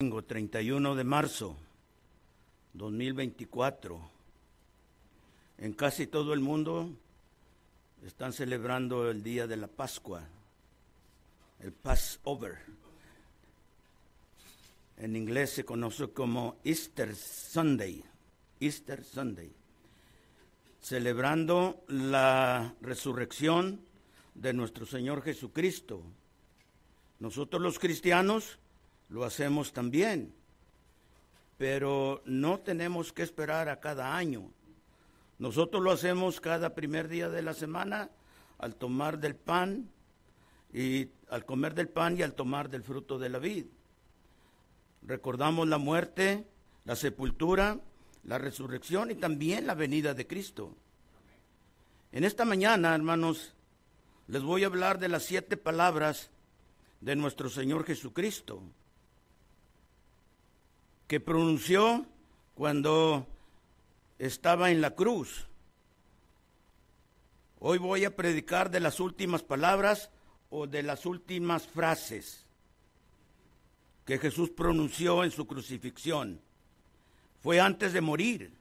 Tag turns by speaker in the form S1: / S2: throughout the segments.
S1: Domingo 31 de marzo 2024. En casi todo el mundo están celebrando el día de la Pascua, el Passover. En inglés se conoce como Easter Sunday, celebrando la resurrección de nuestro Señor Jesucristo. Nosotros los cristianos lo hacemos también, pero no tenemos que esperar a cada año. Nosotros lo hacemos cada primer día de la semana al tomar del pan y al comer del pan y al tomar del fruto de la vid. Recordamos la muerte, la sepultura, la resurrección y también la venida de Cristo. En esta mañana, hermanos, les voy a hablar de las 7 palabras de nuestro Señor Jesucristo, que pronunció cuando estaba en la cruz. Hoy voy a predicar de las últimas palabras o de las últimas frases que Jesús pronunció en su crucifixión. Fue antes de morir,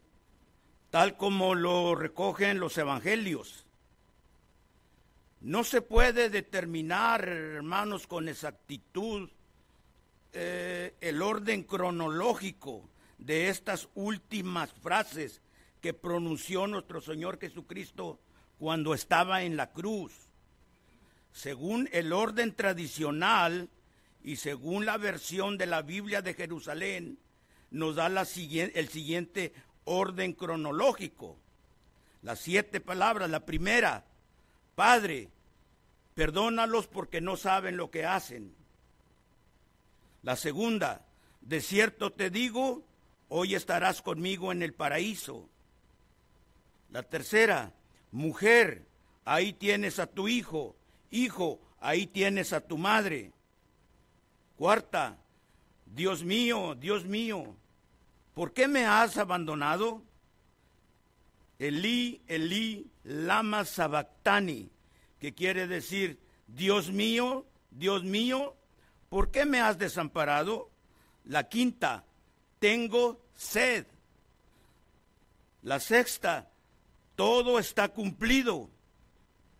S1: tal como lo recogen los evangelios. No se puede determinar, hermanos, con exactitud el orden cronológico de estas últimas frases que pronunció nuestro Señor Jesucristo cuando estaba en la cruz. Según el orden tradicional y según la versión de la Biblia de Jerusalén, nos da el siguiente orden cronológico. Las 7 palabras. La primera: Padre, perdónalos porque no saben lo que hacen. La segunda: de cierto te digo, hoy estarás conmigo en el paraíso. La tercera: mujer, ahí tienes a tu hijo. Hijo, ahí tienes a tu madre. Cuarta: Dios mío, ¿por qué me has abandonado? Elí, Elí, lama sabactani, que quiere decir, Dios mío, ¿por qué me has desamparado? La quinta: tengo sed. La sexta: todo está cumplido.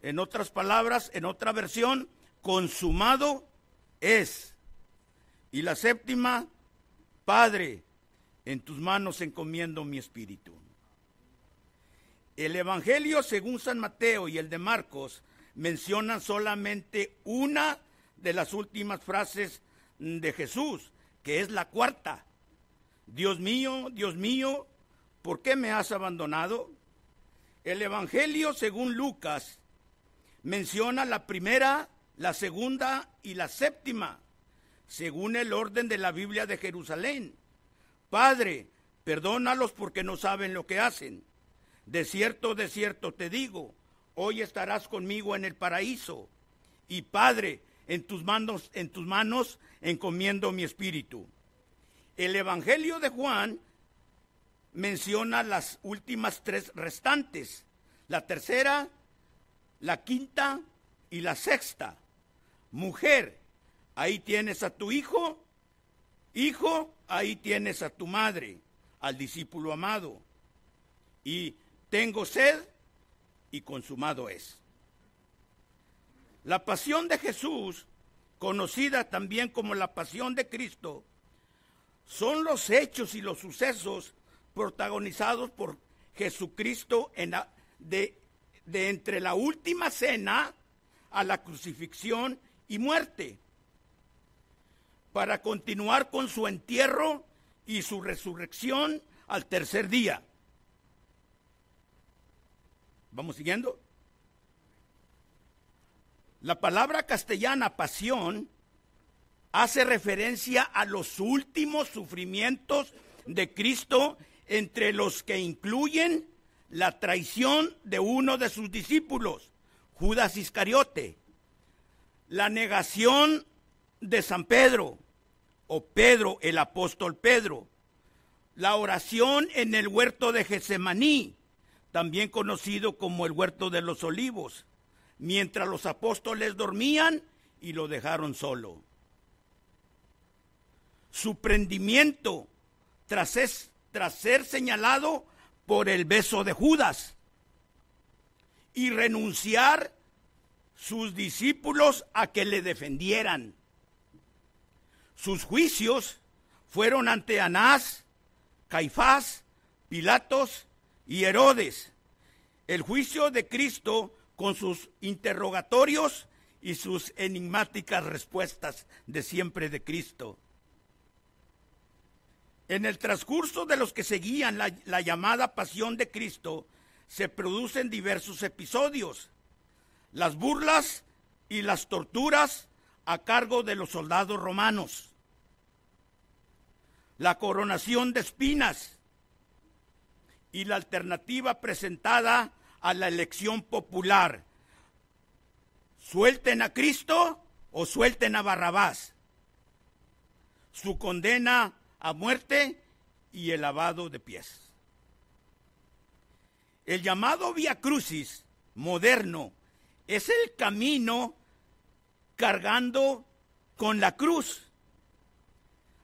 S1: En otras palabras, en otra versión, consumado es. Y la séptima: Padre, en tus manos encomiendo mi espíritu. El Evangelio según San Mateo y el de Marcos mencionan solamente una de las últimas frases de Jesús, que es la cuarta: Dios mío, ¿por qué me has abandonado? El Evangelio según Lucas menciona la primera, la segunda y la séptima, según el orden de la Biblia de Jerusalén. Padre, perdónalos porque no saben lo que hacen. De cierto te digo, hoy estarás conmigo en el paraíso. Y Padre, en tus manos encomiendo mi espíritu. El Evangelio de Juan menciona las últimas 3 restantes: la tercera, la quinta y la sexta. Mujer, ahí tienes a tu hijo. Hijo, ahí tienes a tu madre, al discípulo amado. Y tengo sed, y consumado es. La pasión de Jesús, conocida también como la pasión de Cristo, son los hechos y los sucesos protagonizados por Jesucristo de entre la última cena a la crucifixión y muerte, para continuar con su entierro y su resurrección al tercer día. ¿Vamos siguiendo? La palabra castellana pasión hace referencia a los últimos sufrimientos de Cristo, entre los que incluyen la traición de uno de sus discípulos, Judas Iscariote, la negación de San Pedro, o Pedro, el apóstol Pedro, la oración en el huerto de Getsemaní, también conocido como el huerto de los olivos, mientras los apóstoles dormían y lo dejaron solo. su prendimiento tras ser señalado por el beso de Judas y renunciar sus discípulos a que le defendieran. Sus juicios fueron ante Anás, Caifás, Pilatos y Herodes. El juicio de Cristo con sus interrogatorios y sus enigmáticas respuestas de siempre de Cristo. En el transcurso de los que seguían la llamada pasión de Cristo, se producen diversos episodios. Las burlas y las torturas a cargo de los soldados romanos. La coronación de espinas y la alternativa presentada a la elección popular. ¿Suelten a Cristo o suelten a Barrabás? Su condena a muerte y el lavado de pies. El llamado Vía Crucis moderno es el camino cargando con la cruz,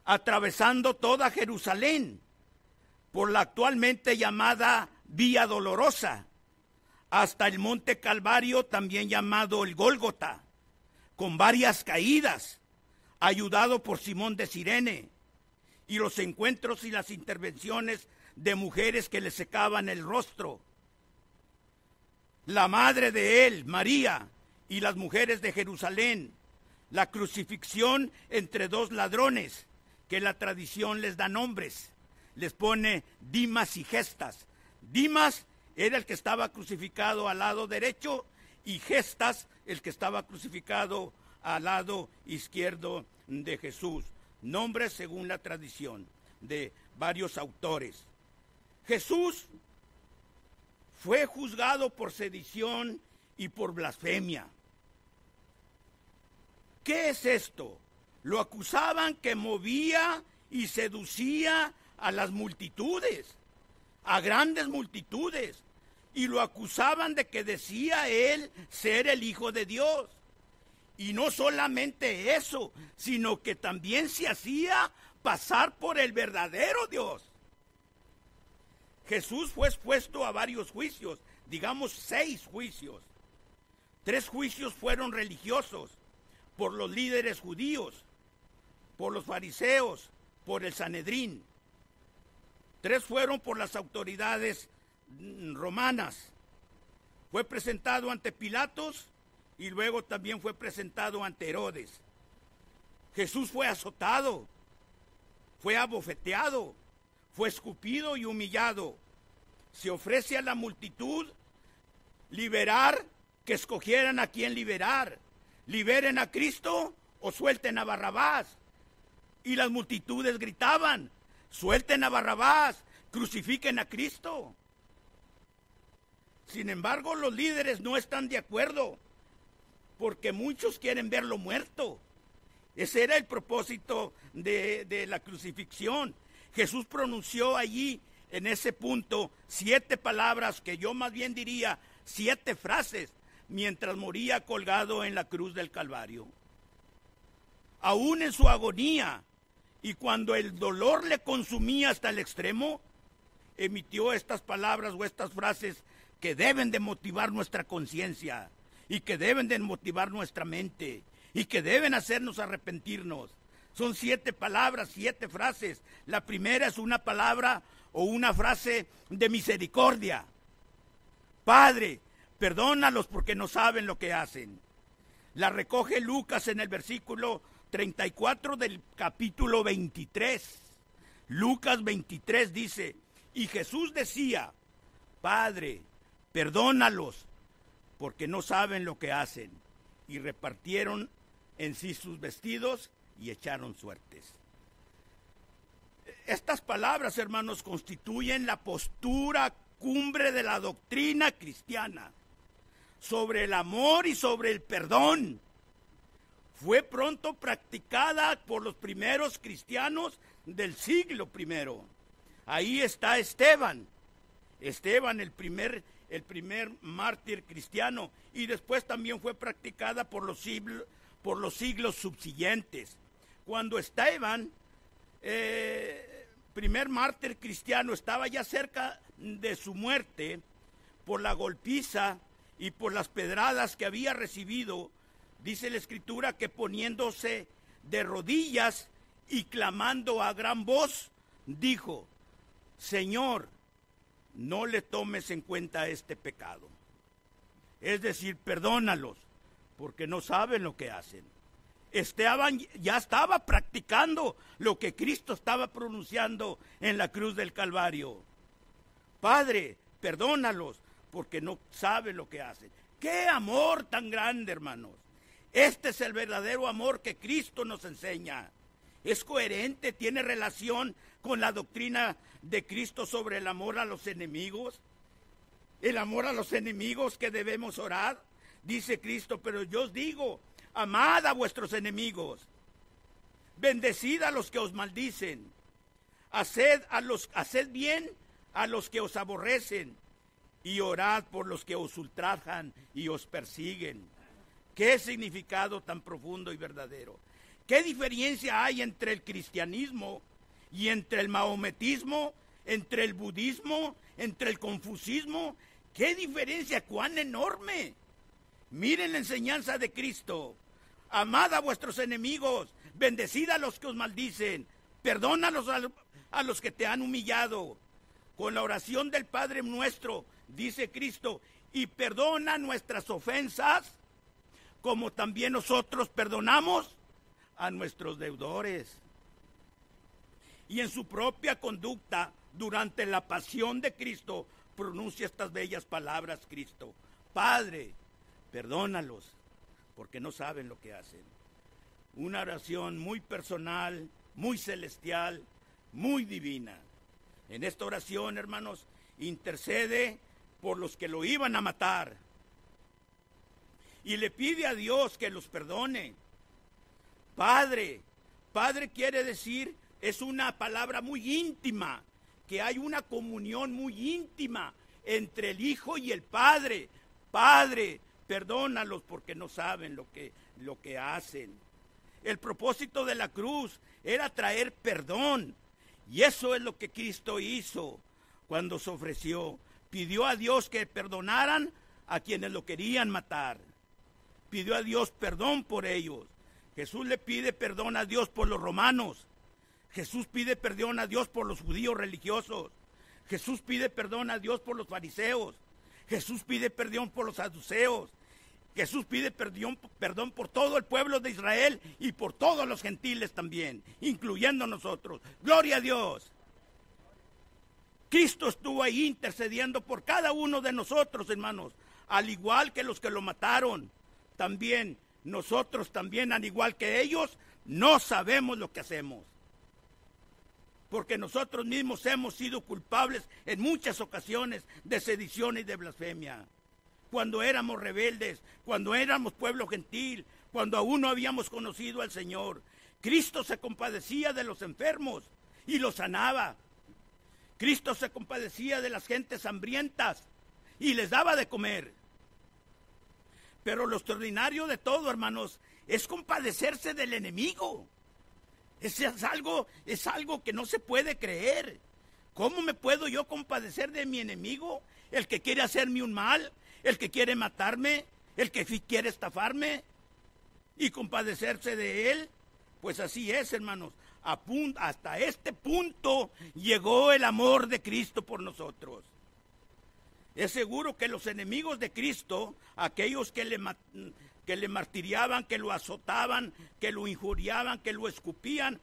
S1: atravesando toda Jerusalén por la actualmente llamada Vía Dolorosa, hasta el Monte Calvario, también llamado el Gólgota, con varias caídas, ayudado por Simón de Cirene, y los encuentros y las intervenciones de mujeres que le secaban el rostro. La madre de él, María, y las mujeres de Jerusalén, la crucifixión entre dos ladrones, que la tradición les da nombres, les pone Dimas y Gestas. Dimas era el que estaba crucificado al lado derecho y Gestas el que estaba crucificado al lado izquierdo de Jesús. Nombres según la tradición de varios autores. Jesús fue juzgado por sedición y por blasfemia. ¿Qué es esto? Lo acusaban que movía y seducía a las multitudes, a grandes multitudes, y lo acusaban de que decía él ser el Hijo de Dios. Y no solamente eso, sino que también se hacía pasar por el verdadero Dios. Jesús fue expuesto a varios juicios, digamos 6 juicios. 3 juicios fueron religiosos, por los líderes judíos, por los fariseos, por el Sanedrín. 3 fueron por las autoridades romanas. Fue presentado ante Pilatos y luego también fue presentado ante Herodes. Jesús fue azotado, fue abofeteado, fue escupido y humillado. Se ofrece a la multitud liberar, que escogieran a quién liberar. Liberen a Cristo o suelten a Barrabás. Y las multitudes gritaban, suelten a Barrabás, crucifiquen a Cristo. Sin embargo, los líderes no están de acuerdo, porque muchos quieren verlo muerto. Ese era el propósito de la crucifixión. Jesús pronunció allí, en ese punto, 7 palabras, que yo más bien diría 7 frases, mientras moría colgado en la cruz del Calvario. Aún en su agonía, y cuando el dolor le consumía hasta el extremo, emitió estas palabras o estas frases que deben de motivar nuestra conciencia, y que deben de motivar nuestra mente, y que deben hacernos arrepentirnos. Son 7 palabras, 7 frases. La primera es una palabra o una frase de misericordia. Padre, perdónalos porque no saben lo que hacen. La recoge Lucas en el versículo 34 del capítulo 23. Lucas 23 dice, y Jesús decía, Padre, perdónalos porque no saben lo que hacen. Y repartieron en sí sus vestidos y echaron suertes. Estas palabras, hermanos, constituyen la postura cumbre de la doctrina cristiana sobre el amor y sobre el perdón. Fue pronto practicada por los primeros cristianos del siglo I. Ahí está Esteban, el primer mártir cristiano, y después también fue practicada por los siglos subsiguientes. Cuando Esteban primer mártir cristiano, estaba ya cerca de su muerte por la golpiza y por las pedradas que había recibido, dice la Escritura que poniéndose de rodillas y clamando a gran voz, dijo: Señor, no le tomes en cuenta este pecado. Es decir, perdónalos, porque no saben lo que hacen. Ya estaba practicando lo que Cristo estaba pronunciando en la cruz del Calvario. Padre, perdónalos, porque no saben lo que hacen. ¡Qué amor tan grande, hermanos! Este es el verdadero amor que Cristo nos enseña. Es coherente, tiene relación con la doctrina de Cristo sobre el amor a los enemigos. El amor a los enemigos que debemos orar. Dice Cristo: pero yo os digo, amad a vuestros enemigos, bendecid a los que os maldicen, haced bien a los que os aborrecen, y orad por los que os ultrajan y os persiguen. ¿Qué significado tan profundo y verdadero? ¿Qué diferencia hay entre el cristianismo y entre el mahometismo, entre el budismo, entre el confucismo? ¿Qué diferencia? ¡Cuán enorme! Miren la enseñanza de Cristo. Amad a vuestros enemigos, bendecid a los que os maldicen, perdónalos a los que te han humillado. Con la oración del Padre nuestro, dice Cristo, y perdona nuestras ofensas, como también nosotros perdonamos a nuestros deudores. Y en su propia conducta, durante la pasión de Cristo, pronuncia estas bellas palabras Cristo: Padre, perdónalos, porque no saben lo que hacen. Una oración muy personal, muy celestial, muy divina. En esta oración, hermanos, intercede por los que lo iban a matar y le pide a Dios que los perdone. Padre, Padre quiere decir, es una palabra muy íntima, que hay una comunión muy íntima entre el Hijo y el Padre. Padre, perdónalos porque no saben lo que hacen. El propósito de la cruz era traer perdón, y eso es lo que Cristo hizo cuando se ofreció. Pidió a Dios que perdonaran a quienes lo querían matar. Pidió a Dios perdón por ellos. Jesús le pide perdón a Dios por los romanos. Jesús pide perdón a Dios por los judíos religiosos. Jesús pide perdón a Dios por los fariseos. Jesús pide perdón por los saduceos. Jesús pide perdón por todo el pueblo de Israel y por todos los gentiles también, incluyendo nosotros. ¡Gloria a Dios! Cristo estuvo ahí intercediendo por cada uno de nosotros, hermanos, al igual que los que lo mataron. También nosotros también, al igual que ellos, no sabemos lo que hacemos. Porque nosotros mismos hemos sido culpables en muchas ocasiones de sedición y de blasfemia. Cuando éramos rebeldes, cuando éramos pueblo gentil, cuando aún no habíamos conocido al Señor, Cristo se compadecía de los enfermos y los sanaba. Cristo se compadecía de las gentes hambrientas y les daba de comer. Pero lo extraordinario de todo, hermanos, es compadecerse del enemigo. Es algo que no se puede creer. ¿Cómo me puedo yo compadecer de mi enemigo? El que quiere hacerme un mal, el que quiere matarme, el que quiere estafarme, y compadecerse de él. Pues así es, hermanos. Hasta este punto llegó el amor de Cristo por nosotros. Es seguro que los enemigos de Cristo, aquellos que le martiriaban, que lo azotaban, que lo injuriaban, que lo escupían,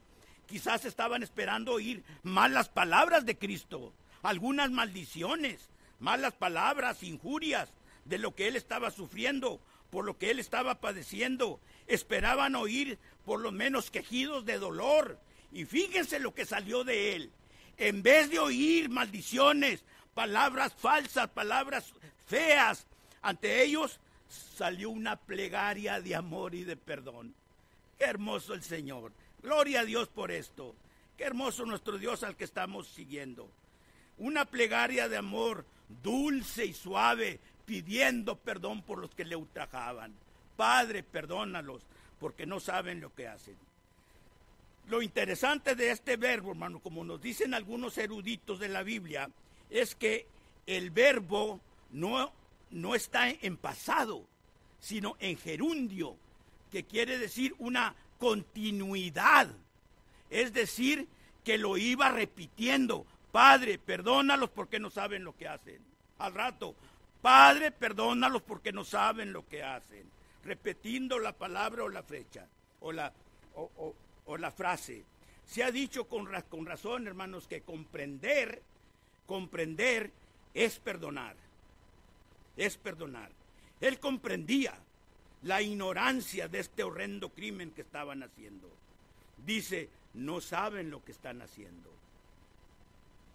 S1: quizás estaban esperando oír malas palabras de Cristo, algunas maldiciones, malas palabras, injurias de lo que él estaba sufriendo, por lo que él estaba padeciendo. Esperaban oír por lo menos quejidos de dolor. Y fíjense lo que salió de él. En vez de oír maldiciones, palabras falsas, palabras feas, ante ellos salió una plegaria de amor y de perdón. Qué hermoso el Señor. Gloria a Dios por esto. Qué hermoso nuestro Dios al que estamos siguiendo. Una plegaria de amor dulce y suave, pidiendo perdón por los que le ultrajaban. Padre, perdónalos, porque no saben lo que hacen. Lo interesante de este verbo, hermano, como nos dicen algunos eruditos de la Biblia, es que el verbo no está en pasado, sino en gerundio, que quiere decir una continuidad. Es decir, que lo iba repitiendo. Padre, perdónalos porque no saben lo que hacen. Al rato, Padre, perdónalos porque no saben lo que hacen. Repitiendo la palabra o la flecha, o la frase. Se ha dicho con razón, hermanos, que comprender es perdonar. Es perdonar. Él comprendía la ignorancia de este horrendo crimen que estaban haciendo. Dice, no saben lo que están haciendo.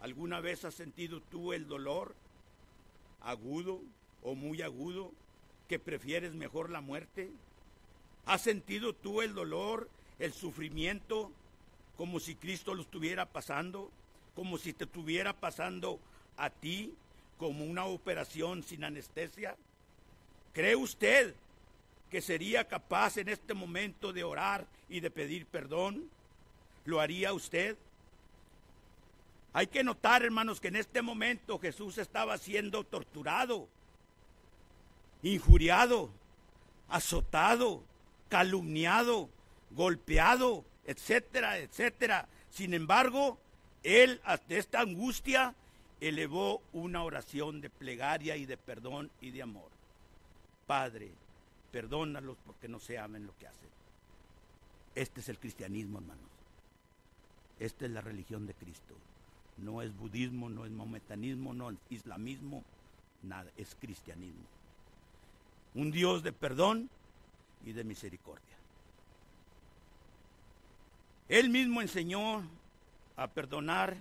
S1: ¿Alguna vez has sentido tú el dolor agudo o muy agudo, que prefieres mejor la muerte? ¿Has sentido tú el dolor, el sufrimiento, como si Cristo lo estuviera pasando, como si te estuviera pasando a ti, como una operación sin anestesia? ¿Cree usted que sería capaz en este momento de orar y de pedir perdón? ¿Lo haría usted? Hay que notar, hermanos, que en este momento Jesús estaba siendo torturado, injuriado, azotado, calumniado, golpeado, etcétera, etcétera. Sin embargo, él, ante esta angustia, elevó una oración de plegaria y de perdón y de amor. Padre, perdónalos porque no saben lo que hacen. Este es el cristianismo, hermanos. Esta es la religión de Cristo. No es budismo, no es maometanismo, no es islamismo, nada, es cristianismo. Un Dios de perdón y de misericordia. Él mismo enseñó a perdonar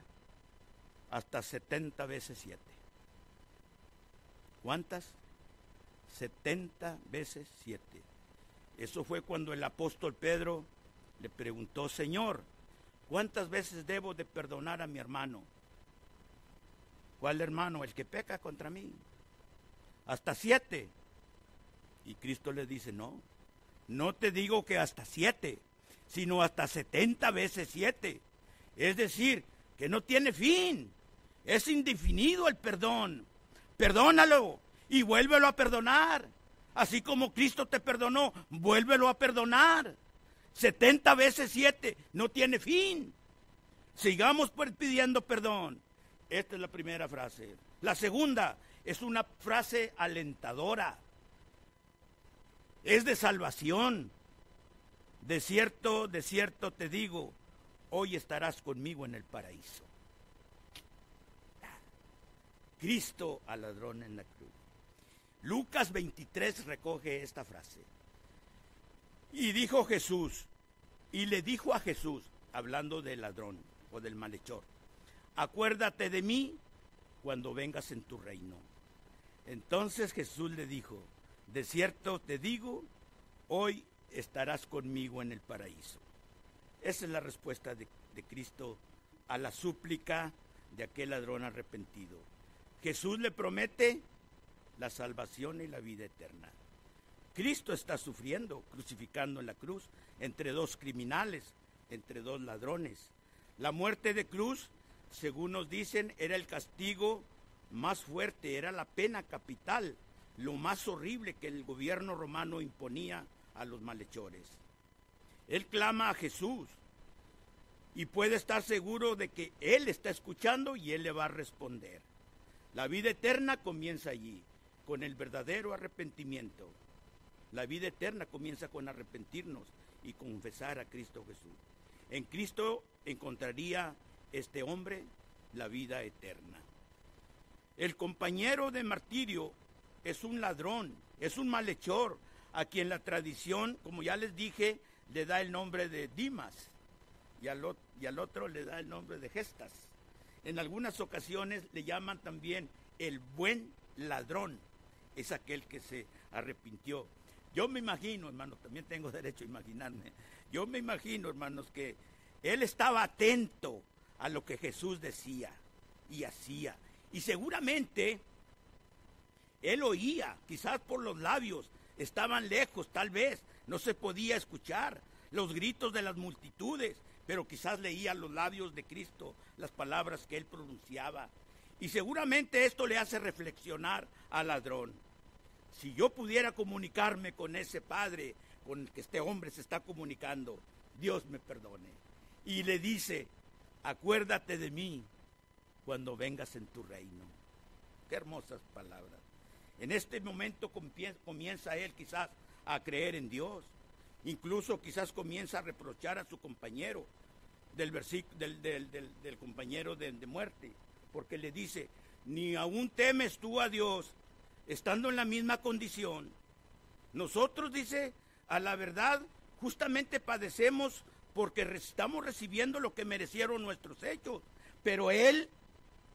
S1: hasta 70 veces 7. ¿Cuántas? 70 veces 7. Eso fue cuando el apóstol Pedro le preguntó, Señor, ¿cuántas veces debo de perdonar a mi hermano? ¿Cuál hermano? El que peca contra mí. Hasta 7. Y Cristo le dice, no te digo que hasta 7, sino hasta 70 veces 7. Es decir, que no tiene fin. Es indefinido el perdón. Perdónalo y vuélvelo a perdonar. Así como Cristo te perdonó, vuélvelo a perdonar. 70 veces 7, no tiene fin. Sigamos pues pidiendo perdón. Esta es la primera frase. La segunda es una frase alentadora. Es de salvación. De cierto te digo, hoy estarás conmigo en el paraíso. Cristo al ladrón en la cruz. Lucas 23 recoge esta frase. Y dijo Jesús, y le dijo a Jesús, hablando del ladrón o del malhechor, acuérdate de mí cuando vengas en tu reino. Entonces Jesús le dijo, de cierto te digo, hoy estarás conmigo en el paraíso. Esa es la respuesta de Cristo a la súplica de aquel ladrón arrepentido. Jesús le promete la salvación y la vida eterna. Cristo está sufriendo, crucificando en la cruz, entre dos criminales, entre dos ladrones. La muerte de cruz, según nos dicen, era el castigo más fuerte, era la pena capital, lo más horrible que el gobierno romano imponía a los malhechores. Él clama a Jesús y puede estar seguro de que Él está escuchando y Él le va a responder. La vida eterna comienza allí, con el verdadero arrepentimiento. La vida eterna comienza con arrepentirnos y confesar a Cristo Jesús. En Cristo encontraría este hombre la vida eterna. El compañero de martirio es un ladrón, es un malhechor, a quien la tradición, como ya les dije, le da el nombre de Dimas y al otro le da el nombre de Gestas. En algunas ocasiones le llaman también el buen ladrón, es aquel que se arrepintió. Yo me imagino, hermanos, también tengo derecho a imaginarme, yo me imagino, hermanos, que él estaba atento a lo que Jesús decía y hacía, y seguramente él oía, quizás por los labios, estaban lejos, tal vez, no se podía escuchar los gritos de las multitudes, pero quizás leía los labios de Cristo, las palabras que él pronunciaba. Y seguramente esto le hace reflexionar al ladrón. Si yo pudiera comunicarme con ese padre con el que este hombre se está comunicando, Dios me perdone. Y le dice, acuérdate de mí cuando vengas en tu reino. Qué hermosas palabras. En este momento comienza él quizás a creer en Dios. Incluso quizás comienza a reprochar a su compañero del compañero de muerte, porque le dice, ni aún temes tú a Dios, estando en la misma condición. Nosotros, dice, a la verdad, justamente padecemos porque estamos recibiendo lo que merecieron nuestros hechos. Pero él,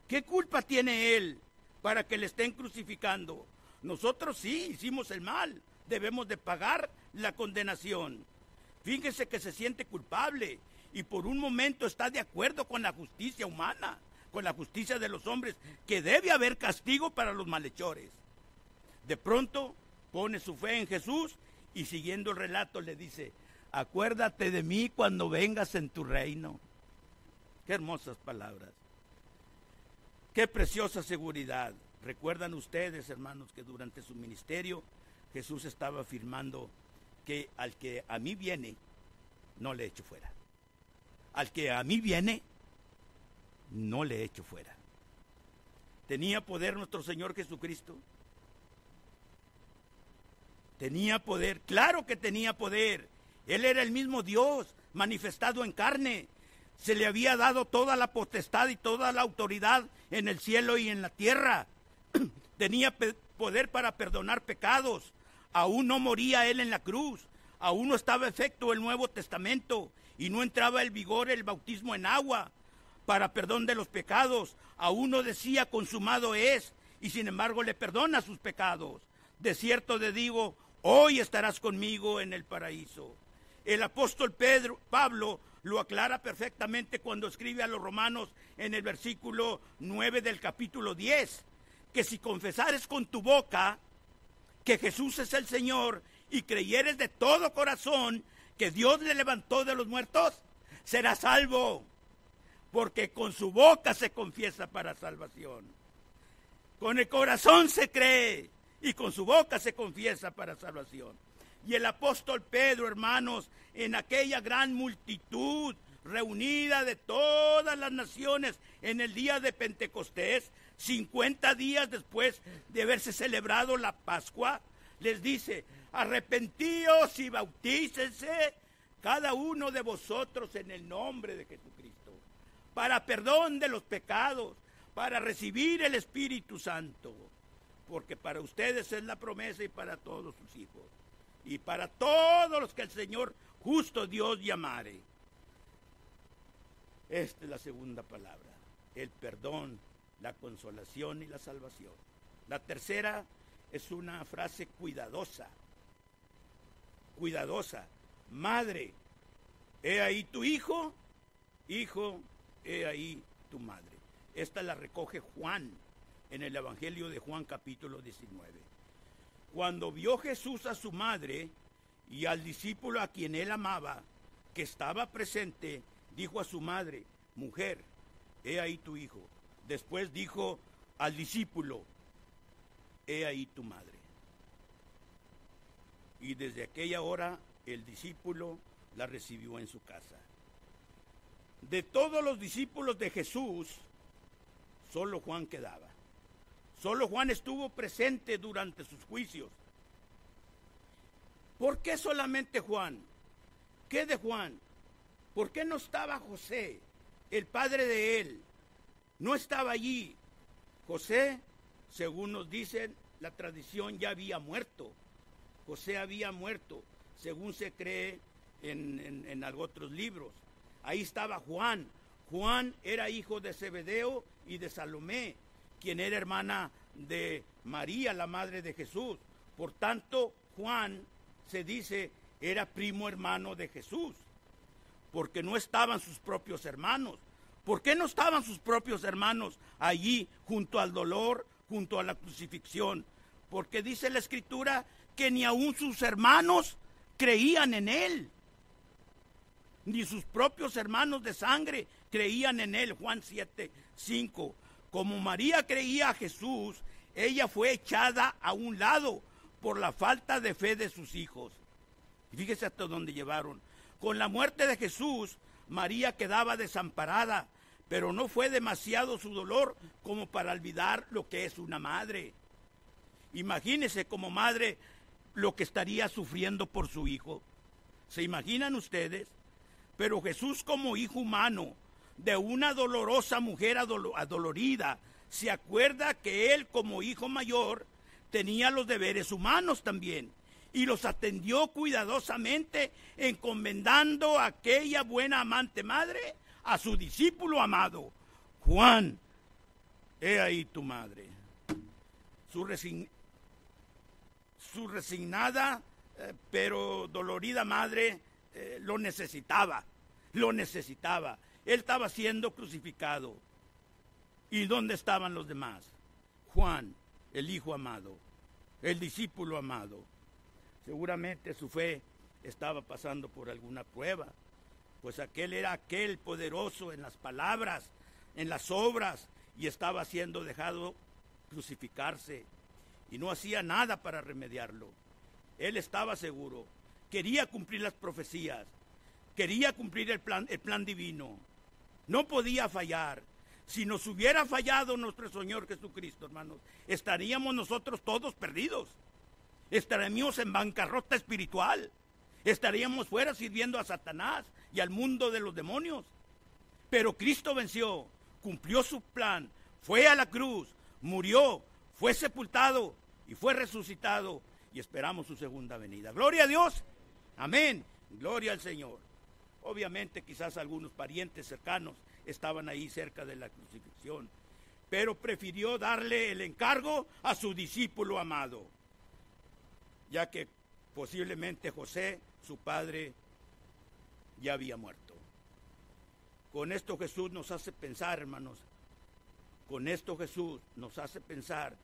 S1: ¿qué culpa tiene él para que le estén crucificando? Nosotros sí hicimos el mal, debemos de pagar la condenación. Fíjese que se siente culpable y por un momento está de acuerdo con la justicia humana, con la justicia de los hombres, que debe haber castigo para los malhechores. De pronto pone su fe en Jesús y siguiendo el relato le dice, acuérdate de mí cuando vengas en tu reino. Qué hermosas palabras. Qué preciosa seguridad. ¿Recuerdan ustedes, hermanos, que durante su ministerio Jesús estaba afirmando que al que a mí viene, no le echo fuera? Al que a mí viene, no le echo fuera. ¿Tenía poder nuestro Señor Jesucristo? ¿Tenía poder? Claro que tenía poder. Él era el mismo Dios, manifestado en carne. Se le había dado toda la potestad y toda la autoridad en el cielo y en la tierra. Tenía poder para perdonar pecados. Aún no moría él en la cruz. Aún no estaba efecto el Nuevo Testamento y no entraba en vigor el bautismo en agua para perdón de los pecados. Aún no decía consumado es, y sin embargo le perdona sus pecados. De cierto te digo, hoy estarás conmigo en el paraíso. El apóstol Pablo lo aclara perfectamente cuando escribe a los romanos en el versículo 9 del capítulo 10, que si confesares con tu boca que Jesús es el Señor y creyeres de todo corazón que Dios le levantó de los muertos, serás salvo, porque con su boca se confiesa para salvación. Con el corazón se cree y con su boca se confiesa para salvación. Y el apóstol Pedro, hermanos, en aquella gran multitud reunida de todas las naciones en el día de Pentecostés, 50 días después de haberse celebrado la Pascua, les dice, arrepentíos y bautícense cada uno de vosotros en el nombre de Jesucristo, para perdón de los pecados, para recibir el Espíritu Santo, porque para ustedes es la promesa y para todos sus hijos, y para todos los que el Señor justo Dios llamare. Esta es la segunda palabra, el perdón, la consolación y la salvación. La tercera es una frase cuidadosa. Cuidadosa. Madre, he ahí tu hijo, hijo, he ahí tu madre. Esta la recoge Juan en el Evangelio de Juan capítulo 19. Cuando vio Jesús a su madre y al discípulo a quien él amaba, que estaba presente, dijo a su madre, mujer, he ahí tu hijo. Después dijo al discípulo, he ahí tu madre. Y desde aquella hora el discípulo la recibió en su casa. De todos los discípulos de Jesús, solo Juan quedaba. Solo Juan estuvo presente durante sus juicios. ¿Por qué solamente Juan? ¿Qué de Juan? ¿Por qué no estaba José, el padre de él? No estaba allí. José, según nos dicen, la tradición ya había muerto. José había muerto, según se cree en otros libros. Ahí estaba Juan. Juan era hijo de Zebedeo y de Salomé, quien era hermana de María, la madre de Jesús. Por tanto, Juan, se dice, era primo hermano de Jesús, porque no estaban sus propios hermanos. ¿Por qué no estaban sus propios hermanos allí junto al dolor, junto a la crucifixión? Porque dice la Escritura que ni aun sus hermanos creían en él. ni sus propios hermanos de sangre creían en él. Juan 7:5. Como María creía a Jesús, ella fue echada a un lado por la falta de fe de sus hijos. Y fíjese hasta dónde llevaron. Con la muerte de Jesús, María quedaba desamparada, pero no fue demasiado su dolor como para olvidar lo que es una madre. Imagínese como madre lo que estaría sufriendo por su hijo. ¿Se imaginan ustedes? Pero Jesús, como hijo humano de una dolorosa mujer adolorida, se acuerda que él, como hijo mayor, tenía los deberes humanos también, y los atendió cuidadosamente, encomendando a aquella buena amante madre a su discípulo amado. Juan, he ahí tu madre. Su resignada pero dolorida madre lo necesitaba. Él estaba siendo crucificado. ¿Y dónde estaban los demás? Juan, el hijo amado, el discípulo amado. Seguramente su fe estaba pasando por alguna prueba, pues aquel era aquel poderoso en las palabras, en las obras, y estaba siendo dejado crucificarse, y no hacía nada para remediarlo. Él estaba seguro, quería cumplir las profecías, quería cumplir el plan divino, no podía fallar. Si nos hubiera fallado nuestro Señor Jesucristo, hermanos, estaríamos nosotros todos perdidos. Estaríamos en bancarrota espiritual. Estaríamos fuera sirviendo a Satanás y al mundo de los demonios. Pero Cristo venció, cumplió su plan, fue a la cruz, murió, fue sepultado y fue resucitado, y esperamos su segunda venida. Gloria a Dios. Amén. Gloria al Señor. Obviamente quizás algunos parientes cercanos estaban ahí cerca de la crucifixión, pero prefirió darle el encargo a su discípulo amado, ya que posiblemente José, su padre, ya había muerto. Con esto Jesús nos hace pensar, hermanos, con esto Jesús nos hace pensar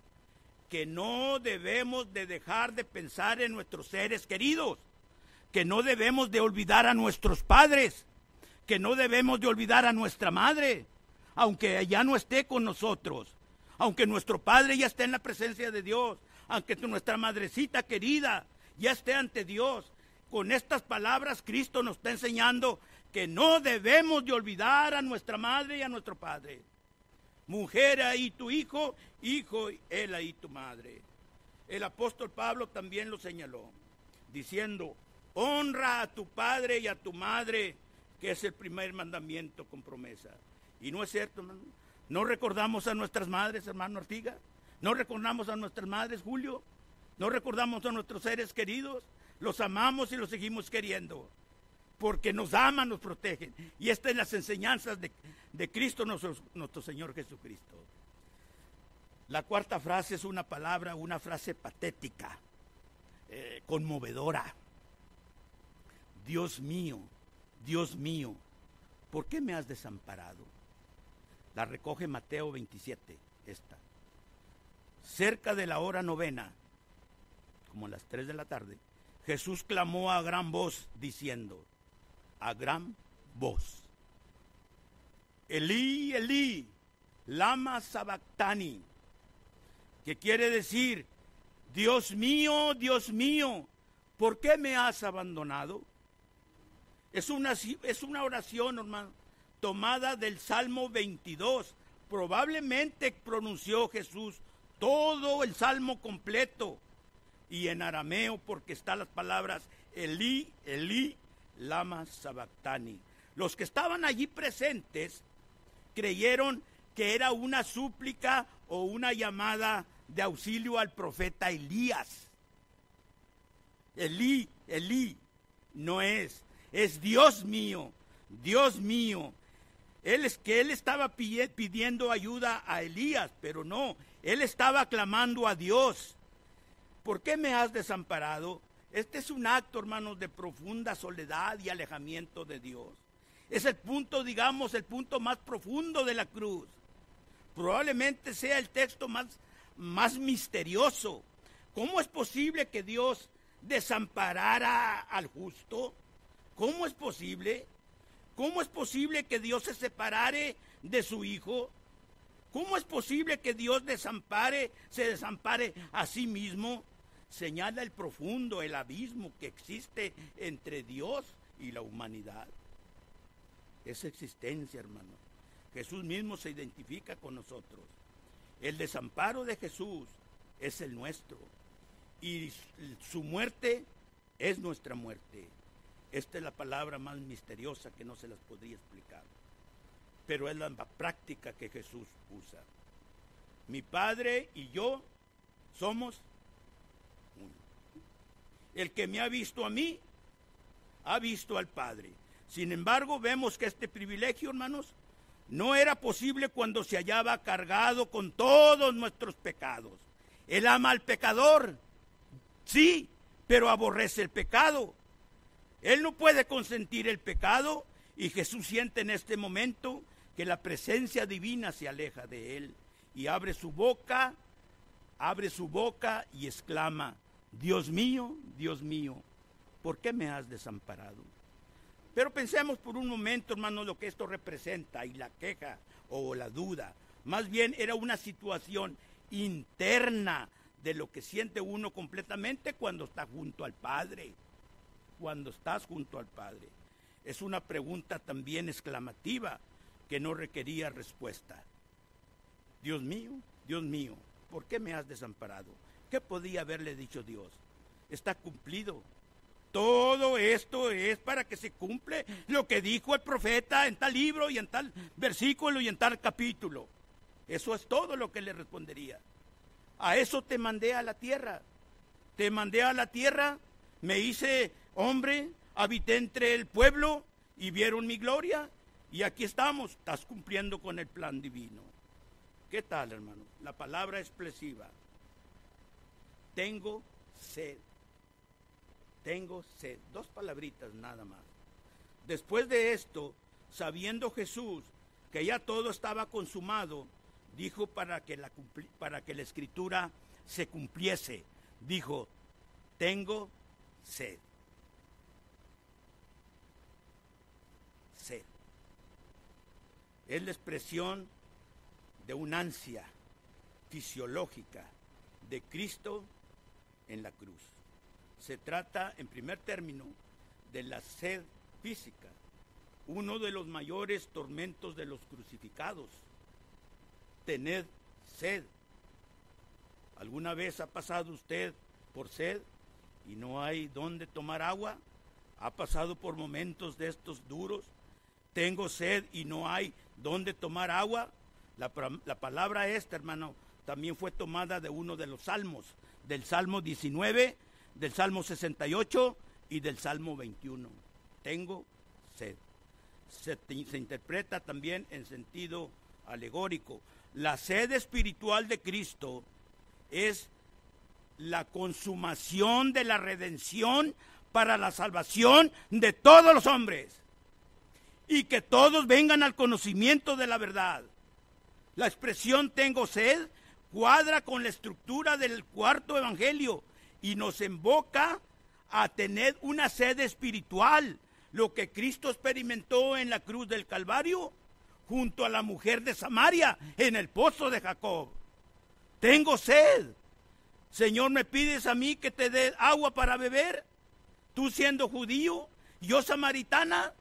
S1: que no debemos de dejar de pensar en nuestros seres queridos, que no debemos de olvidar a nuestros padres, que no debemos de olvidar a nuestra madre, aunque ya no esté con nosotros, aunque nuestro padre ya esté en la presencia de Dios, aunque nuestra madrecita querida ya esté ante Dios. Con estas palabras Cristo nos está enseñando que no debemos de olvidar a nuestra madre y a nuestro padre. Mujer, ahí tu hijo, hijo, él ahí tu madre. El apóstol Pablo también lo señaló, diciendo, honra a tu padre y a tu madre, que es el primer mandamiento con promesa. Y no es cierto, hermano. No recordamos a nuestras madres, hermano Artigas. No recordamos a nuestras madres, Julio. No recordamos a nuestros seres queridos. Los amamos y los seguimos queriendo, porque nos aman, nos protegen. Y estas son las enseñanzas de Cristo, nuestro Señor Jesucristo. La cuarta frase es una frase patética, conmovedora. Dios mío, ¿por qué me has desamparado? La recoge Mateo 27, esta. Cerca de la hora novena, como a las 3 de la tarde, Jesús clamó a gran voz, diciendo, a gran voz, Elí, Elí, lama sabactani, que quiere decir, Dios mío, ¿por qué me has abandonado? Es una oración, hermano, tomada del Salmo 22. Probablemente pronunció Jesús todo el Salmo completo, y en arameo, porque están las palabras Elí, Elí, lama sabactani. Los que estaban allí presentes creyeron que era una súplica o una llamada de auxilio al profeta Elías. Elí, Elí, no es Dios mío. Él estaba pidiendo ayuda a Elías, pero no, él estaba clamando a Dios. ¿Por qué me has desamparado? Este es un acto, hermanos, de profunda soledad y alejamiento de Dios. Es el punto más profundo de la cruz. Probablemente sea el texto más misterioso. ¿Cómo es posible que Dios desamparara al justo? ¿Cómo es posible? ¿Cómo es posible que Dios se separe de su Hijo? ¿Cómo es posible que Dios se desampare a sí mismo? Señala el profundo, el abismo que existe entre Dios y la humanidad. Esa existencia, hermano. Jesús mismo se identifica con nosotros. El desamparo de Jesús es el nuestro. Y su muerte es nuestra muerte. Esta es la palabra más misteriosa que no se las podría explicar. Pero es la práctica que Jesús usa. Mi Padre y yo somos uno. El que me ha visto a mí, ha visto al Padre. Sin embargo, vemos que este privilegio, hermanos, no era posible cuando se hallaba cargado con todos nuestros pecados. Él ama al pecador, sí, pero aborrece el pecado. Él no puede consentir el pecado, y Jesús siente en este momento que la presencia divina se aleja de él y abre su boca y exclama: Dios mío, ¿por qué me has desamparado? Pero pensemos por un momento, hermano, lo que esto representa, y la queja o la duda. Más bien era una situación interna de lo que siente uno completamente cuando está junto al Padre. Cuando estás junto al Padre. Es una pregunta también exclamativa que no requería respuesta. Dios mío, ¿por qué me has desamparado? ¿Qué podía haberle dicho Dios? Está cumplido. Todo esto es para que se cumple lo que dijo el profeta en tal libro y en tal versículo y en tal capítulo. Eso es todo lo que le respondería. A eso te mandé a la tierra. Te mandé a la tierra, me hice hombre, habité entre el pueblo y vieron mi gloria. Y aquí estamos, estás cumpliendo con el plan divino. ¿Qué tal, hermano? La palabra expresiva. Tengo sed. Tengo sed. 2 palabritas nada más. Después de esto, sabiendo Jesús que ya todo estaba consumado, dijo para que la escritura se cumpliese. Dijo: tengo sed. Sed. Es la expresión de una ansia fisiológica de Cristo en la cruz. Se trata, en primer término, de la sed física, uno de los mayores tormentos de los crucificados. Tened sed. ¿Alguna vez ha pasado usted por sed y no hay dónde tomar agua? ¿Ha pasado por momentos de estos duros? Tengo sed y no hay dónde tomar agua. La palabra esta, hermano, también fue tomada de uno de los salmos, del Salmo 19, del Salmo 68 y del Salmo 21. Tengo sed. Se interpreta también en sentido alegórico. La sed espiritual de Cristo es la consumación de la redención para la salvación de todos los hombres, y que todos vengan al conocimiento de la verdad. La expresión tengo sed cuadra con la estructura del cuarto evangelio y nos invoca a tener una sed espiritual, lo que Cristo experimentó en la cruz del Calvario junto a la mujer de Samaria en el pozo de Jacob. Tengo sed. Señor, ¿me pides a mí que te dé agua para beber? Tú siendo judío, yo samaritana.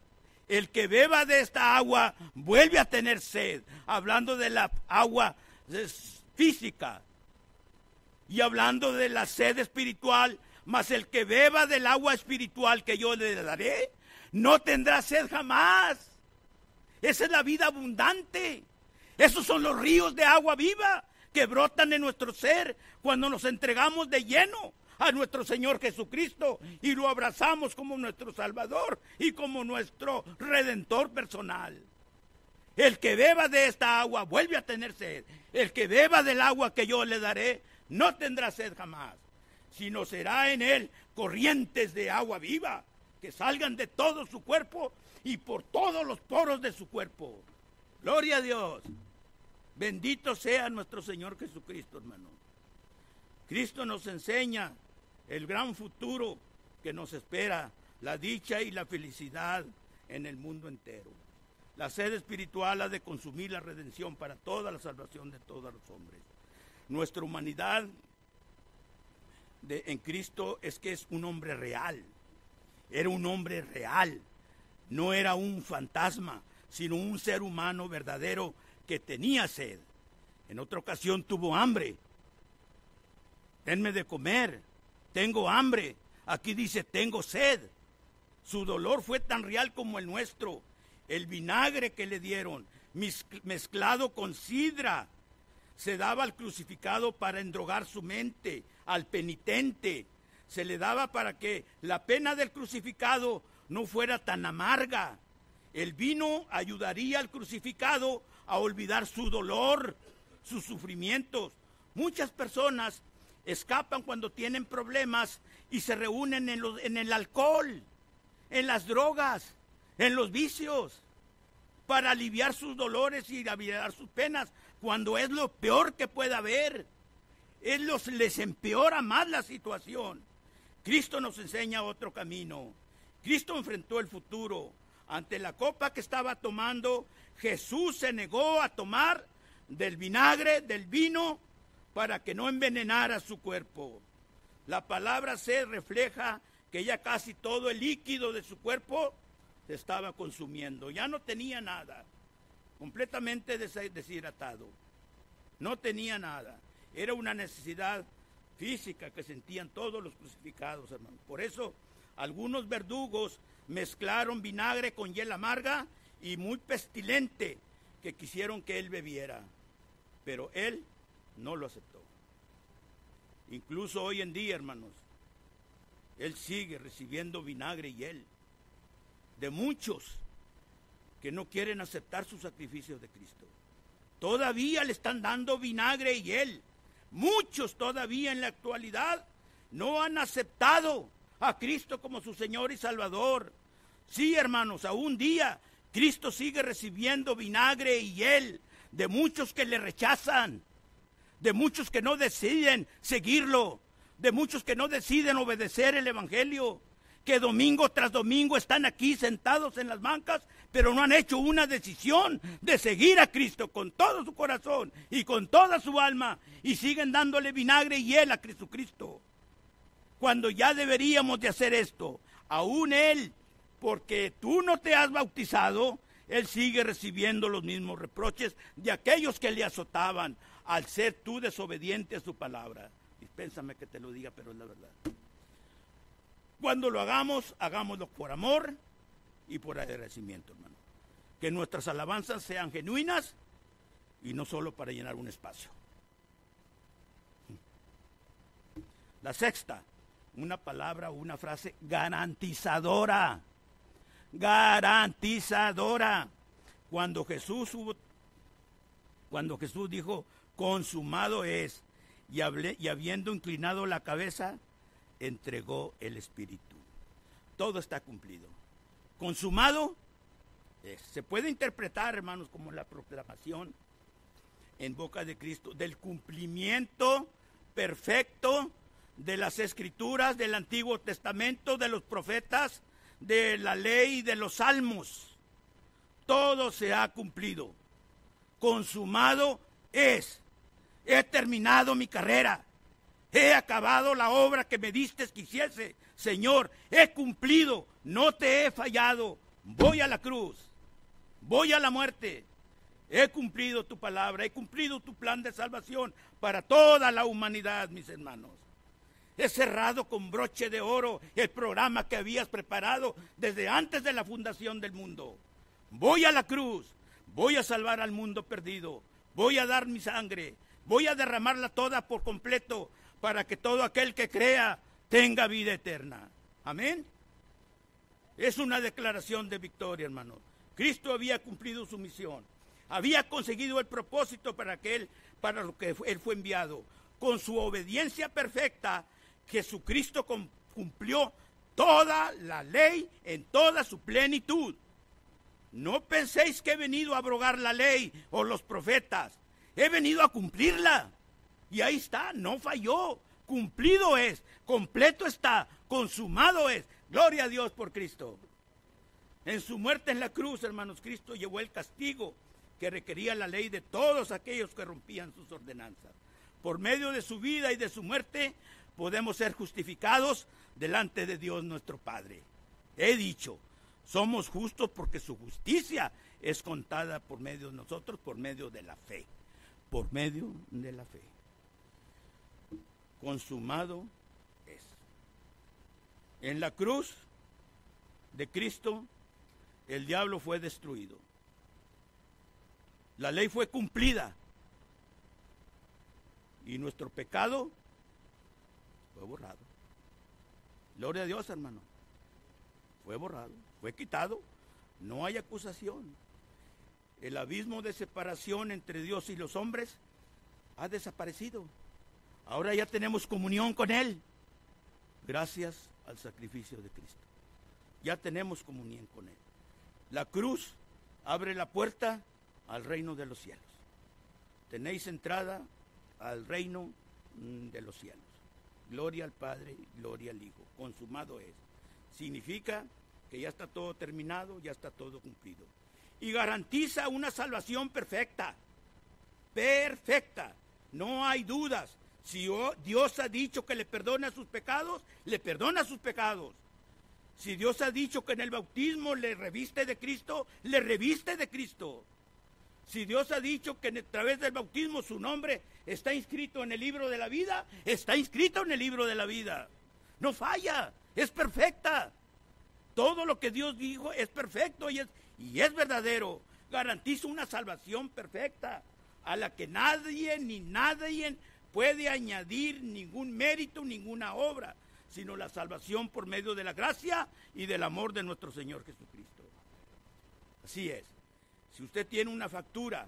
S1: El que beba de esta agua vuelve a tener sed. Hablando de la agua física y hablando de la sed espiritual, mas el que beba del agua espiritual que yo le daré, no tendrá sed jamás. Esa es la vida abundante. Esos son los ríos de agua viva que brotan en nuestro ser cuando nos entregamos de lleno a nuestro Señor Jesucristo y lo abrazamos como nuestro Salvador y como nuestro Redentor personal. El que beba de esta agua vuelve a tener sed. El que beba del agua que yo le daré no tendrá sed jamás, sino será en él corrientes de agua viva que salgan de todo su cuerpo y por todos los poros de su cuerpo. Gloria a Dios. Bendito sea nuestro Señor Jesucristo, hermano. Cristo nos enseña el gran futuro que nos espera, la dicha y la felicidad en el mundo entero. La sed espiritual ha de consumir la redención para toda la salvación de todos los hombres. Nuestra humanidad en Cristo es que es un hombre real. Era un hombre real. No era un fantasma, sino un ser humano verdadero que tenía sed. En otra ocasión tuvo hambre. Denme de comer. Tengo hambre. Aquí dice, tengo sed. Su dolor fue tan real como el nuestro. El vinagre que le dieron, mezclado con sidra, se daba al crucificado para endrogar su mente, al penitente. Se le daba para que la pena del crucificado no fuera tan amarga. El vino ayudaría al crucificado a olvidar su dolor, sus sufrimientos. Muchas personas escapan cuando tienen problemas y se reúnen en el alcohol, en las drogas, en los vicios, para aliviar sus dolores y aliviar sus penas, cuando es lo peor que pueda haber. Les empeora más la situación. Cristo nos enseña otro camino. Cristo enfrentó el futuro. Ante la copa que estaba tomando, Jesús se negó a tomar del vinagre, del vino, para que no envenenara su cuerpo. La palabra sed refleja que ya casi todo el líquido de su cuerpo se estaba consumiendo. Ya no tenía nada. Completamente deshidratado. No tenía nada. Era una necesidad física que sentían todos los crucificados, hermanos. Por eso, algunos verdugos mezclaron vinagre con hiel amarga y muy pestilente que quisieron que él bebiera. Pero él no lo aceptó. Incluso hoy en día, hermanos, él sigue recibiendo vinagre y hiel de muchos que no quieren aceptar sus sacrificios de Cristo. Todavía le están dando vinagre y hiel. Muchos todavía en la actualidad no han aceptado a Cristo como su Señor y Salvador. Sí, hermanos, aún día Cristo sigue recibiendo vinagre y hiel de muchos que le rechazan, de muchos que no deciden seguirlo, de muchos que no deciden obedecer el Evangelio, que domingo tras domingo están aquí sentados en las bancas, pero no han hecho una decisión de seguir a Cristo con todo su corazón y con toda su alma, y siguen dándole vinagre y hiel a Jesucristo. Cuando ya deberíamos de hacer esto, aún Él, porque tú no te has bautizado, Él sigue recibiendo los mismos reproches de aquellos que le azotaban al ser tú desobediente a su palabra. Dispénsame que te lo diga, pero es la verdad. Cuando lo hagamos, hagámoslo por amor y por agradecimiento, hermano. Que nuestras alabanzas sean genuinas y no solo para llenar un espacio. La sexta, una palabra o una frase garantizadora. Garantizadora. Cuando Jesús dijo, consumado es, y habiendo inclinado la cabeza, entregó el Espíritu. Todo está cumplido. Consumado es. Se puede interpretar, hermanos, como la proclamación en boca de Cristo del cumplimiento perfecto de las Escrituras, del Antiguo Testamento, de los profetas, de la ley, de los salmos. Todo se ha cumplido. Consumado es. He terminado mi carrera. He acabado la obra que me diste que hiciese. Señor, he cumplido, no te he fallado. Voy a la cruz, voy a la muerte. He cumplido tu palabra, he cumplido tu plan de salvación para toda la humanidad, mis hermanos. He cerrado con broche de oro el programa que habías preparado desde antes de la fundación del mundo. Voy a la cruz, voy a salvar al mundo perdido, voy a dar mi sangre, voy a derramarla toda por completo, para que todo aquel que crea tenga vida eterna. Amén. Es una declaración de victoria, hermano. Cristo había cumplido su misión. Había conseguido el propósito para lo que Él fue enviado. Con su obediencia perfecta, Jesucristo cumplió toda la ley en toda su plenitud. No penséis que he venido a abrogar la ley o los profetas. He venido a cumplirla. Y ahí está, no falló, cumplido es, completo está, consumado es. Gloria a Dios por Cristo. En su muerte en la cruz, hermanos, Cristo llevó el castigo que requería la ley de todos aquellos que rompían sus ordenanzas. Por medio de su vida y de su muerte, podemos ser justificados delante de Dios nuestro Padre. He dicho, somos justos porque su justicia es contada por medio de nosotros, por medio de la fe. Por medio de la fe. Consumado es. En la cruz de Cristo, el diablo fue destruido. La ley fue cumplida. Y nuestro pecado fue borrado. Gloria a Dios, hermano. Fue borrado, fue quitado. No hay acusación. El abismo de separación entre Dios y los hombres ha desaparecido. Ahora ya tenemos comunión con Él. Gracias al sacrificio de Cristo. Ya tenemos comunión con Él. La cruz abre la puerta al reino de los cielos. Tenéis entrada al reino de los cielos. Gloria al Padre, gloria al Hijo. Consumado es. Significa que ya está todo terminado, ya está todo cumplido. Y garantiza una salvación perfecta. Perfecta. No hay dudas. Si Dios ha dicho que le perdona sus pecados, le perdona sus pecados. Si Dios ha dicho que en el bautismo le reviste de Cristo, le reviste de Cristo. Si Dios ha dicho que a través del bautismo su nombre está inscrito en el libro de la vida, está inscrito en el libro de la vida. No falla, es perfecta. Todo lo que Dios dijo es perfecto y es verdadero. Garantiza una salvación perfecta a la que nadie ni nadie puede añadir ningún mérito, ninguna obra, sino la salvación por medio de la gracia y del amor de nuestro Señor Jesucristo. Así es. Si usted tiene una factura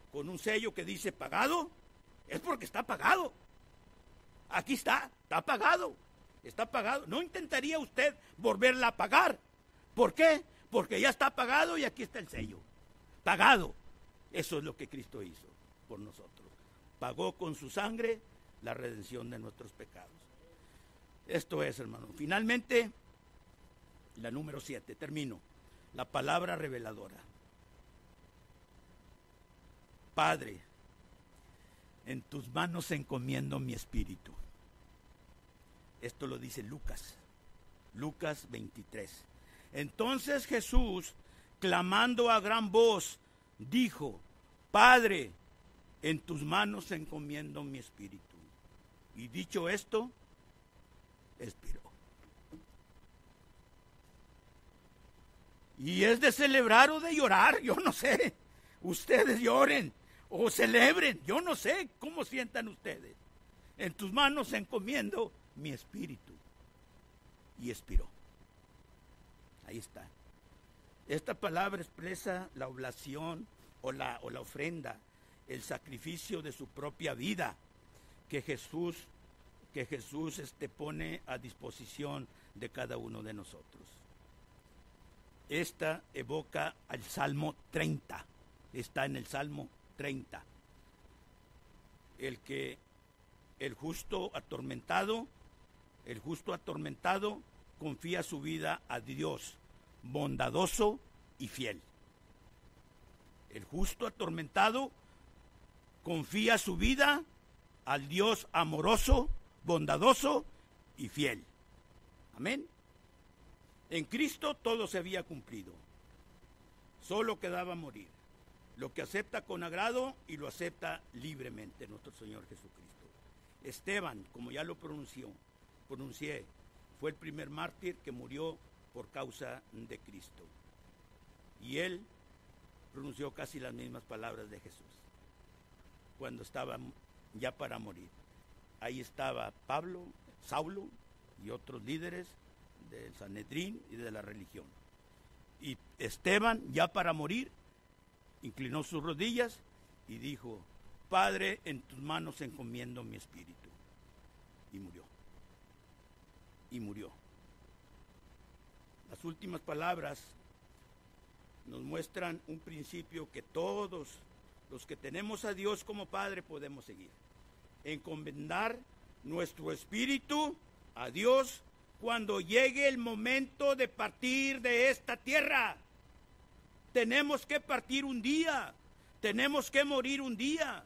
S1: con un sello que dice pagado, es porque está pagado. Aquí está pagado. Está pagado. No intentaría usted volverla a pagar. ¿Por qué? Porque ya está pagado y aquí está el sello. Pagado. Eso es lo que Cristo hizo por nosotros. Pagó con su sangre la redención de nuestros pecados. Esto es, hermano. Finalmente, la número 7, termino. La palabra reveladora. Padre, en tus manos encomiendo mi espíritu. Esto lo dice Lucas 23. Entonces Jesús, clamando a gran voz, dijo, Padre, en tus manos encomiendo mi espíritu. Y dicho esto, expiró. Y es de celebrar o de llorar, yo no sé. Ustedes lloren o celebren, yo no sé cómo sientan ustedes. En tus manos encomiendo mi espíritu. Y expiró. Ahí está. Esta palabra expresa la oblación o la ofrenda, el sacrificio de su propia vida que Jesús pone a disposición de cada uno de nosotros. Esta evoca al Salmo 30. Está en el Salmo 30. El justo atormentado confía su vida a Dios, bondadoso y fiel. El justo atormentado confía su vida al Dios amoroso, bondadoso y fiel. Amén. En Cristo todo se había cumplido. Solo quedaba morir. Lo que acepta con agrado y lo acepta libremente nuestro Señor Jesucristo. Esteban, como ya lo pronuncié, fue el primer mártir que murió por causa de Cristo. Y él pronunció casi las mismas palabras de Jesús cuando estaba ya para morir. Ahí estaba Saulo y otros líderes del Sanedrín y de la religión. Y Esteban, ya para morir, inclinó sus rodillas y dijo, Padre, en tus manos encomiendo mi espíritu. Y murió. Y murió. Las últimas palabras nos muestran un principio que todos los que tenemos a Dios como Padre podemos seguir. Encomendar nuestro espíritu a Dios cuando llegue el momento de partir de esta tierra. Tenemos que partir un día, tenemos que morir un día.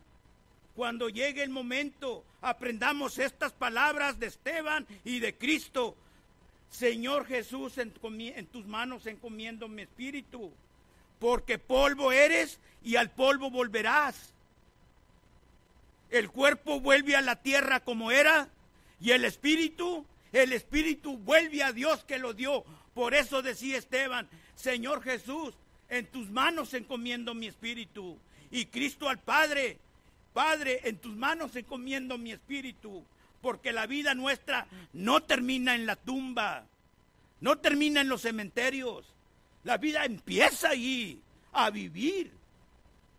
S1: Cuando llegue el momento, aprendamos estas palabras de Esteban y de Cristo. Señor Jesús, en tus manos encomiendo mi espíritu, porque polvo eres y al polvo volverás. El cuerpo vuelve a la tierra como era, y el espíritu vuelve a Dios que lo dio. Por eso decía Esteban, Señor Jesús, en tus manos encomiendo mi espíritu. Y Cristo al Padre, Padre, en tus manos encomiendo mi espíritu. Porque la vida nuestra no termina en la tumba, no termina en los cementerios. La vida empieza allí, a vivir.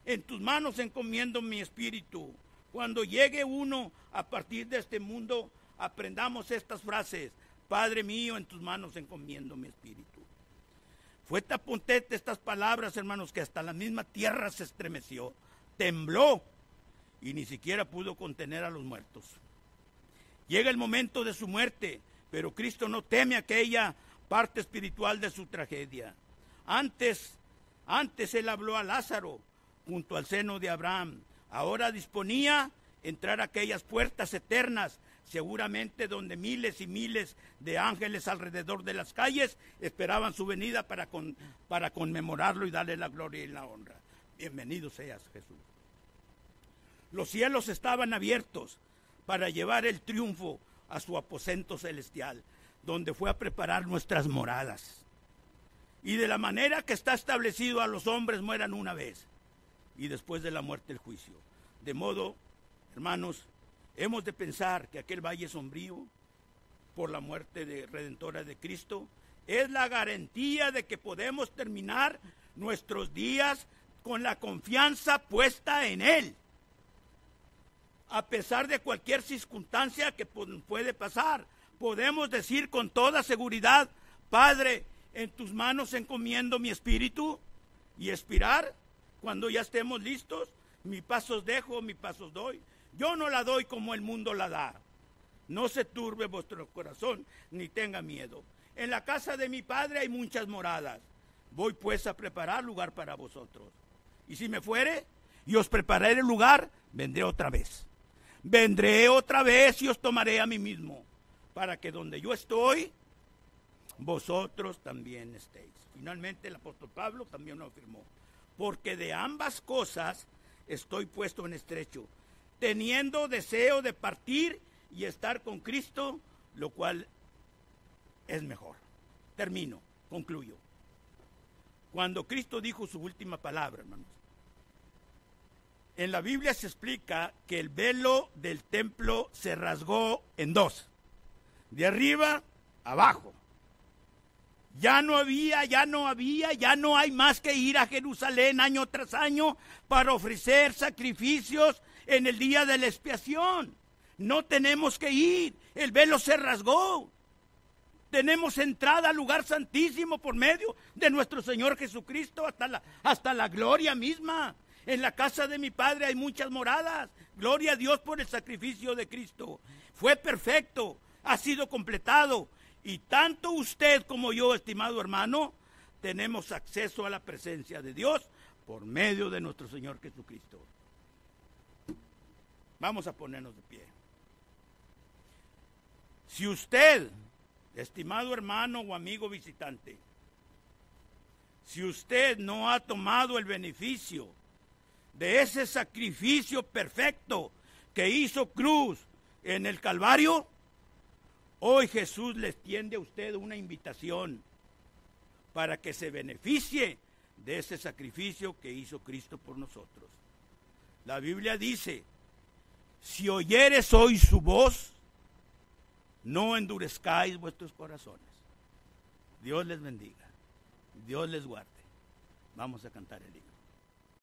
S1: En tus manos encomiendo mi espíritu. Cuando llegue uno a partir de este mundo, aprendamos estas frases. Padre mío, en tus manos encomiendo mi espíritu. Fue tan potente estas palabras, hermanos, que hasta la misma tierra se estremeció, tembló y ni siquiera pudo contener a los muertos. Llega el momento de su muerte, pero Cristo no teme aquella parte espiritual de su tragedia. Antes Él habló a Lázaro junto al seno de Abraham. Ahora disponía entrar a aquellas puertas eternas, seguramente donde miles y miles de ángeles alrededor de las calles esperaban su venida para conmemorarlo y darle la gloria y la honra. Bienvenido seas, Jesús. Los cielos estaban abiertos para llevar el triunfo a su aposento celestial, donde fue a preparar nuestras moradas. Y de la manera que está establecido, a los hombres mueran una vez, y después de la muerte el juicio. De modo, hermanos, hemos de pensar que aquel valle sombrío, por la muerte redentora de Cristo, es la garantía de que podemos terminar nuestros días con la confianza puesta en Él. A pesar de cualquier circunstancia que puede pasar, podemos decir con toda seguridad, Padre, en tus manos encomiendo mi espíritu, y expirar cuando ya estemos listos. Mi pasos dejo, mi pasos doy. Yo no la doy como el mundo la da. No se turbe vuestro corazón, ni tenga miedo. En la casa de mi Padre hay muchas moradas. Voy pues a preparar lugar para vosotros. Y si me fuere, y os prepararé el lugar, vendré otra vez. Vendré otra vez y os tomaré a mí mismo, para que donde yo estoy, vosotros también estéis. Finalmente el apóstol Pablo también lo afirmó. Porque de ambas cosas estoy puesto en estrecho, teniendo deseo de partir y estar con Cristo, lo cual es mejor. Termino, concluyo. Cuando Cristo dijo su última palabra, hermanos, en la Biblia se explica que el velo del templo se rasgó en dos, de arriba a abajo. Ya no hay más que ir a Jerusalén año tras año para ofrecer sacrificios en el día de la expiación. No tenemos que ir, el velo se rasgó. Tenemos entrada al lugar santísimo por medio de nuestro Señor Jesucristo hasta la gloria misma. En la casa de mi Padre hay muchas moradas. Gloria a Dios por el sacrificio de Cristo. Fue perfecto, ha sido completado. Y tanto usted como yo, estimado hermano, tenemos acceso a la presencia de Dios por medio de nuestro Señor Jesucristo. Vamos a ponernos de pie. Si usted, estimado hermano o amigo visitante, si usted no ha tomado el beneficio de ese sacrificio perfecto que hizo Cruz en el Calvario, hoy Jesús le extiende a usted una invitación para que se beneficie de ese sacrificio que hizo Cristo por nosotros. La Biblia dice, si oyeres hoy su voz, no endurezcáis vuestros corazones. Dios les bendiga, Dios les guarde. Vamos a cantar el himno.